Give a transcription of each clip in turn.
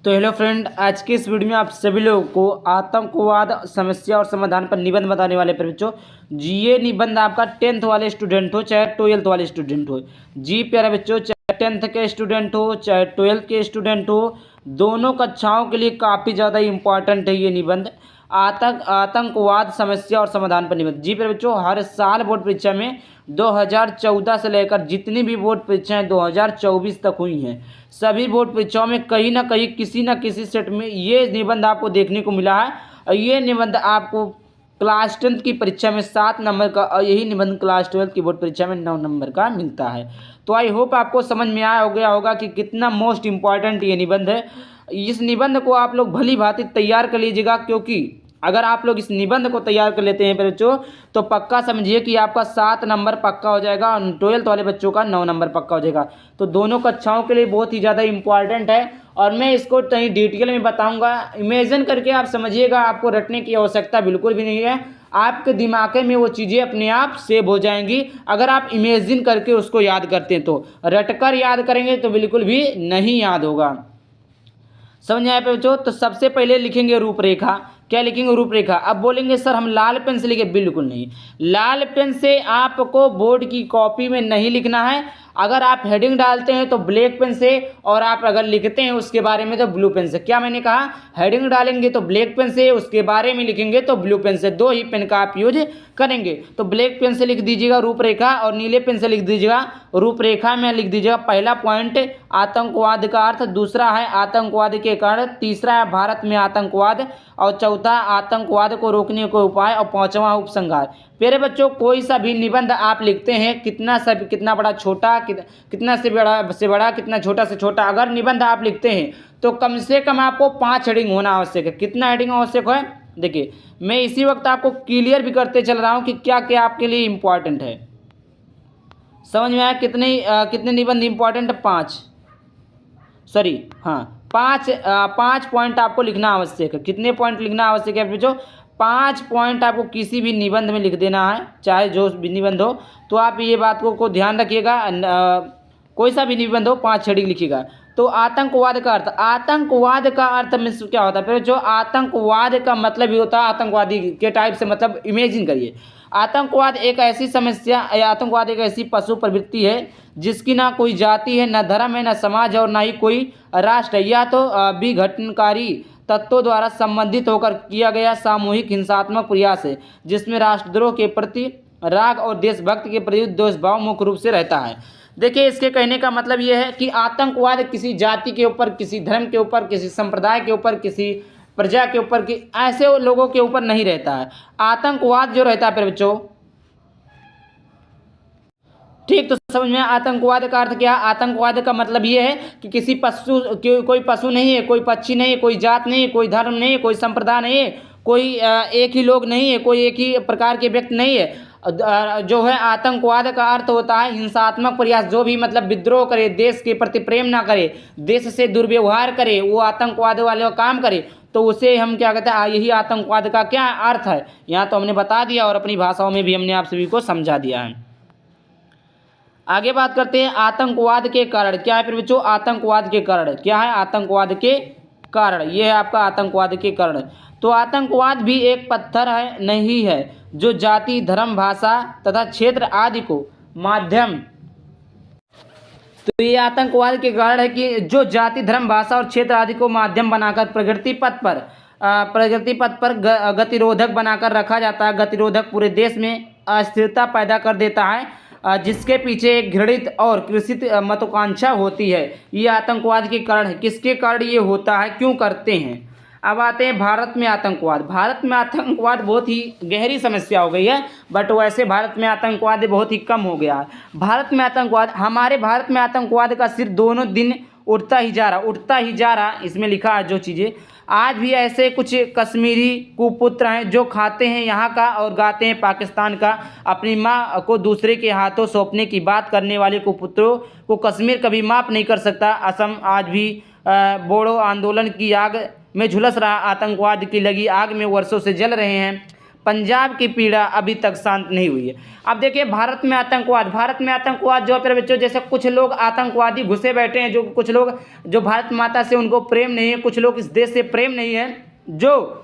तो hello friend, आज की इस वीडियो में आप सभी लोगों को आतंकवाद समस्या और समाधान पर निबंध बताने वाले पर बच्चों। ये निबंध आपका 10th वाले स्टूडेंट हो चाहे 12th वाले स्टूडेंट हो। जी प्यारे बच्चों, चाहे 10th के स्टूडेंट हो चाहे 12th के स्टूडेंट हो, दोनों कक्षाओं के लिए काफ़ी ज़्यादा इंपॉर्टेंट है ये निबंध। आतंकवाद समस्या और समाधान पर निबंध। जी प्यारे बच्चों, हर साल बोर्ड परीक्षा में 2014 से लेकर जितनी भी बोर्ड परीक्षाएं 2024 तक हुई हैं, सभी बोर्ड परीक्षाओं में कहीं ना कहीं किसी न किसी सेट में ये निबंध आपको देखने को मिला है। और ये निबंध आपको क्लास 10th की परीक्षा में 7 नंबर का और यही निबंध क्लास 12th की बोर्ड परीक्षा में 9 नंबर का मिलता है। तो आई होप आपको समझ में आया हो गया होगा कि कितना मोस्ट इम्पॉर्टेंट ये निबंध है। इस निबंध को आप लोग भली भांति तैयार कर लीजिएगा, क्योंकि अगर आप लोग इस निबंध को तैयार कर लेते हैं बच्चों तो पक्का समझिए कि आपका 7 नंबर पक्का हो जाएगा और 12th वाले बच्चों का 9 नंबर पक्का हो जाएगा। तो दोनों कक्षाओं के लिए बहुत ही ज़्यादा इंपॉर्टेंट है और मैं इसको कहीं डिटेल में बताऊंगा। इमेजिन करके आप समझिएगा, आपको रटने की आवश्यकता बिल्कुल भी नहीं है। आपके दिमाग में वो चीज़ें अपने आप सेव हो जाएंगी अगर आप इमेजिन करके उसको याद करते हैं। तो रटकर याद करेंगे तो बिल्कुल भी नहीं याद होगा। समझ आए पे बच्चों? तो सबसे पहले लिखेंगे रूपरेखा। क्या लिखेंगे? रूपरेखा। अब बोलेंगे सर हम लाल पेन से लिखे, बिल्कुल नहीं। लाल पेन से आपको बोर्ड की कॉपी में नहीं लिखना है। अगर आप हेडिंग डालते हैं तो ब्लैक पेन से, और आप अगर लिखते हैं उसके बारे में तो ब्लू पेन से। क्या मैंने कहा? हेडिंग डालेंगे तो ब्लैक पेन से, उसके बारे में लिखेंगे तो ब्लू पेन से। दो ही पेन का आप यूज करेंगे। तो ब्लैक पेन से लिख दीजिएगा रूपरेखा और नीले पेन से लिख दीजिएगा रूपरेखा में लिख दीजिएगा पहला पॉइंट आतंकवाद का अर्थ, दूसरा है आतंकवाद के कारण, तीसरा है भारत में आतंकवाद, और चौथा आतंकवाद को रोकने के उपाय, और पांचवा उपसंहार। प्यारे बच्चों, कोई सा भी निबंध आप लिखते हैं, कितना बड़ा छोटा, कितना से बड़ा, कितना छोटा से छोटा, अगर निबंध आप लिखते हैं तो कम से कम आपको 5 हेडिंग होना आवश्यक है। कितना हेडिंग आवश्यक है? देखिए, मैं इसी वक्त आपको क्लियर भी करते चल रहा हूं कि क्या क्या आपके लिए इंपॉर्टेंट है। समझ में आया? कितने निबंध इंपॉर्टेंट है? 5, सॉरी हाँ 5 पॉइंट आपको लिखना आवश्यक है। कितने पॉइंट लिखना आवश्यक है बच्चों? 5 पॉइंट आपको किसी भी निबंध में लिख देना है, चाहे जो भी निबंध हो। तो आप ये बात को ध्यान रखिएगा, कोई सा भी निबंध हो 5 हेडिंग लिखिएगा। तो आतंकवाद का अर्थ, आतंकवाद का अर्थ में क्या होता है? फिर जो आतंकवाद का मतलब ही होता है आतंकवादी के टाइप से, मतलब इमेजिन करिए। आतंकवाद एक ऐसी समस्या या आतंकवाद एक ऐसी पशु प्रवृत्ति है जिसकी ना कोई जाति है, ना धर्म है, ना समाज है और ना ही कोई राष्ट्र है। यह तो विघटनकारी तत्वों द्वारा संबंधित होकर किया गया सामूहिक हिंसात्मक प्रयास है, जिसमें राष्ट्रद्रोह के प्रति राग और देशभक्त के प्रति द्वेषभाव मुख्य रूप से रहता है। देखिए, इसके कहने का मतलब यह है कि आतंकवाद किसी जाति के ऊपर, किसी धर्म के ऊपर, किसी संप्रदाय के ऊपर, किसी प्रजा के ऊपर, कि ऐसे लोगों के ऊपर नहीं रहता है। आतंकवाद जो रहता है फिर बच्चों, ठीक, तो समझ में आतंकवाद का अर्थ क्या? आतंकवाद का मतलब ये है कि किसी पशु, कोई पशु नहीं है, कोई पक्षी नहीं है, कोई जात नहीं है, कोई धर्म नहीं है, कोई संप्रदाय नहीं है, कोई एक ही लोग नहीं है, कोई एक ही प्रकार के व्यक्ति नहीं है। जो है आतंकवाद का अर्थ होता है हिंसात्मक प्रयास। जो भी मतलब विद्रोह करे, देश के प्रति प्रेम ना करे, देश से दुर्व्यवहार करे, वो आतंकवाद वाले काम करे, तो उसे हम क्या कहते हैं? यही आतंकवाद का क्या अर्थ है। यहाँ तो हमने बता दिया और अपनी भाषाओं में भी हमने आप सभी को समझा दिया है। आगे बात करते हैं आतंकवाद के कारण। क्या है फिर बच्चों? आतंकवाद के कारण क्या है? आतंकवाद के कारण, ये है आपका आतंकवाद के कारण। तो आतंकवाद भी एक पत्थर है नहीं है जो जाति, धर्म, भाषा तथा क्षेत्र आदि को माध्यम, तो ये आतंकवाद के कारण है कि जो जाति, धर्म, भाषा और क्षेत्र आदि को माध्यम बनाकर प्रगति पथ पर गतिरोधक बनाकर रखा जाता है। गतिरोधक पूरे देश में अस्थिरता पैदा कर देता है, जिसके पीछे एक घृणित और कृषित महत्वाकांक्षा होती है। ये आतंकवाद के कारण है। किसके कारण ये होता है, क्यों करते हैं? अब आते हैं भारत में आतंकवाद। भारत में आतंकवाद बहुत ही गहरी समस्या हो गई है, बट वैसे भारत में आतंकवाद बहुत ही कम हो गया है। हमारे भारत में आतंकवाद का सिर दोनों दिन उठता ही जा रहा। इसमें लिखा है जो चीज़ें, आज भी ऐसे कुछ कश्मीरी कुपुत्र हैं जो खाते हैं यहाँ का और गाते हैं पाकिस्तान का। अपनी माँ को दूसरे के हाथों सौंपने की बात करने वाले कुपुत्रों को कश्मीर कभी माफ़ नहीं कर सकता। असम आज भी बोडो आंदोलन की आग में झुलस रहा, आतंकवाद की लगी आग में वर्षों से जल रहे हैं। पंजाब की पीड़ा अभी तक शांत नहीं हुई है। अब देखिए भारत में आतंकवाद जो है मेरे बच्चों, जैसे कुछ लोग आतंकवादी घुसे बैठे हैं, जो कुछ लोग जो भारत माता से उनको प्रेम नहीं है, कुछ लोग इस देश से प्रेम नहीं है, जो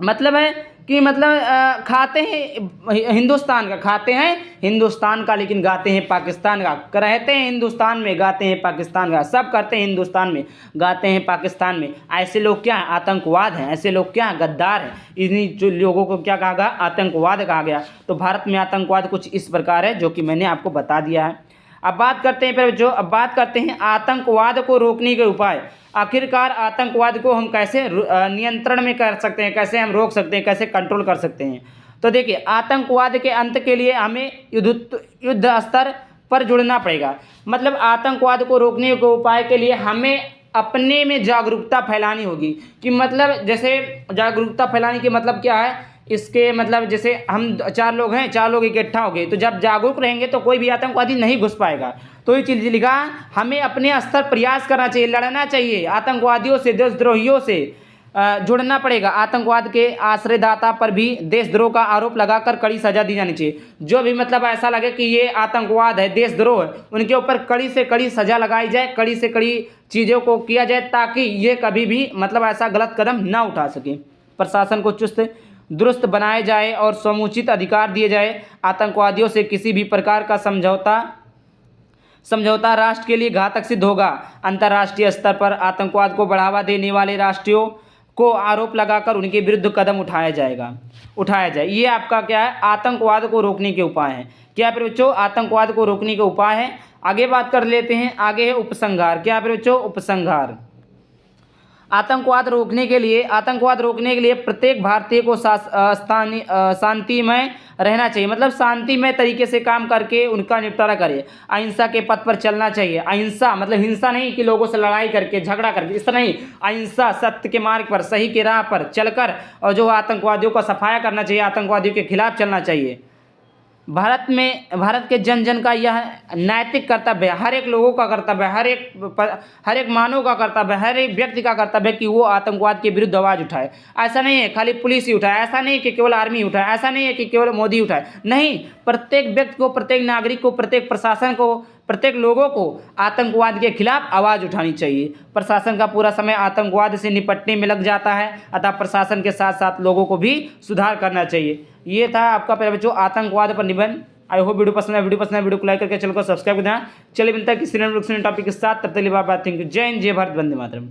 मतलब है कि मतलब खाते हैं हिंदुस्तान का, खाते हैं हिंदुस्तान का लेकिन गाते हैं पाकिस्तान का, रहते हैं हिंदुस्तान में गाते हैं पाकिस्तान का, सब करते हैं हिंदुस्तान में गाते हैं पाकिस्तान में। ऐसे लोग क्या हैं? आतंकवाद हैं। ऐसे लोग क्या हैं? गद्दार हैं। इन्हीं जो लोगों को क्या कहा गया? आतंकवाद कहा गया। तो भारत में आतंकवाद कुछ इस प्रकार है जो कि मैंने आपको बता दिया है। अब बात करते हैं अब बात करते हैं आतंकवाद को रोकने के उपाय। आखिरकार आतंकवाद को हम कैसे नियंत्रण में कर सकते हैं, कैसे हम रोक सकते हैं, कैसे कंट्रोल कर सकते हैं। तो देखिए आतंकवाद के अंत के लिए हमें युद्ध स्तर पर जुड़ना पड़ेगा। मतलब आतंकवाद को रोकने के उपाय के लिए हमें अपने में जागरूकता फैलानी होगी। कि मतलब जैसे जागरूकता फैलाने की मतलब क्या है? इसके मतलब जैसे हम 4 लोग हैं, 4 लोग इकट्ठा हो गए, तो जब जागरूक रहेंगे तो कोई भी आतंकवादी नहीं घुस पाएगा। तो ये चीज़ लिखा, हमें अपने स्तर प्रयास करना चाहिए, लड़ना चाहिए आतंकवादियों से, देशद्रोहियों से जुड़ना पड़ेगा। आतंकवाद के आश्रयदाता पर भी देशद्रोह का आरोप लगाकर कड़ी सजा दी जानी चाहिए। जो भी मतलब ऐसा लगे कि ये आतंकवाद है, देशद्रोह है, उनके ऊपर कड़ी से कड़ी सजा लगाई जाए, कड़ी से कड़ी चीज़ों को किया जाए, ताकि ये कभी भी मतलब ऐसा गलत कदम ना उठा सके। प्रशासन को चुस्त दुरुस्त बनाया जाए और समुचित अधिकार दिए जाए। आतंकवादियों से किसी भी प्रकार का समझौता राष्ट्र के लिए घातक सिद्ध होगा। अंतर्राष्ट्रीय स्तर पर आतंकवाद को बढ़ावा देने वाले राष्ट्रों को आरोप लगाकर उनके विरुद्ध कदम उठाया जाए। ये आपका क्या है? आतंकवाद को रोकने के उपाय हैं। क्या है बच्चों? आतंकवाद को रोकने के उपाय हैं। आगे बात कर लेते हैं। आगे है उपसंहार। क्या है बच्चों? उपसंहार। आतंकवाद रोकने के लिए प्रत्येक भारतीय को शांतिमय रहना चाहिए। मतलब शांतिमय तरीके से काम करके उनका निपटारा करे। अहिंसा के पथ पर चलना चाहिए। अहिंसा मतलब हिंसा नहीं कि लोगों से लड़ाई करके, झगड़ा करके, इस तरह नहीं। अहिंसा, सत्य के मार्ग पर, सही के राह पर चलकर और जो आतंकवादियों का सफाया करना चाहिए, आतंकवादियों के खिलाफ चलना चाहिए। भारत के जन जन का यह नैतिक कर्तव्य है, हर एक लोगों का कर्तव्य है, हर एक मानव का कर्तव्य है, हर एक व्यक्ति का कर्तव्य है कि वो आतंकवाद के विरुद्ध आवाज़ उठाए। ऐसा नहीं है खाली पुलिस ही उठाए, ऐसा नहीं है कि केवल आर्मी उठाए, ऐसा नहीं है कि केवल मोदी उठाए, नहीं। प्रत्येक व्यक्ति को, प्रत्येक नागरिक को, प्रत्येक प्रशासन को, प्रत्येक लोगों को आतंकवाद के खिलाफ आवाज़ उठानी चाहिए। प्रशासन का पूरा समय आतंकवाद से निपटने में लग जाता है, अतः प्रशासन के साथ साथ लोगों को भी सुधार करना चाहिए। ये था आपका प्यारे बच्चों आतंकवाद पर निबंध। आई होप वीडियो पसंद है। वीडियो को लाइक करके चैनल को सब्सक्राइब कर देना। चलिए मिलता है किसी नए टॉपिक के साथ, तब तक के लिए बाय बाय। Thank you. जय हिंद, जय भारत, वंदे मातरम।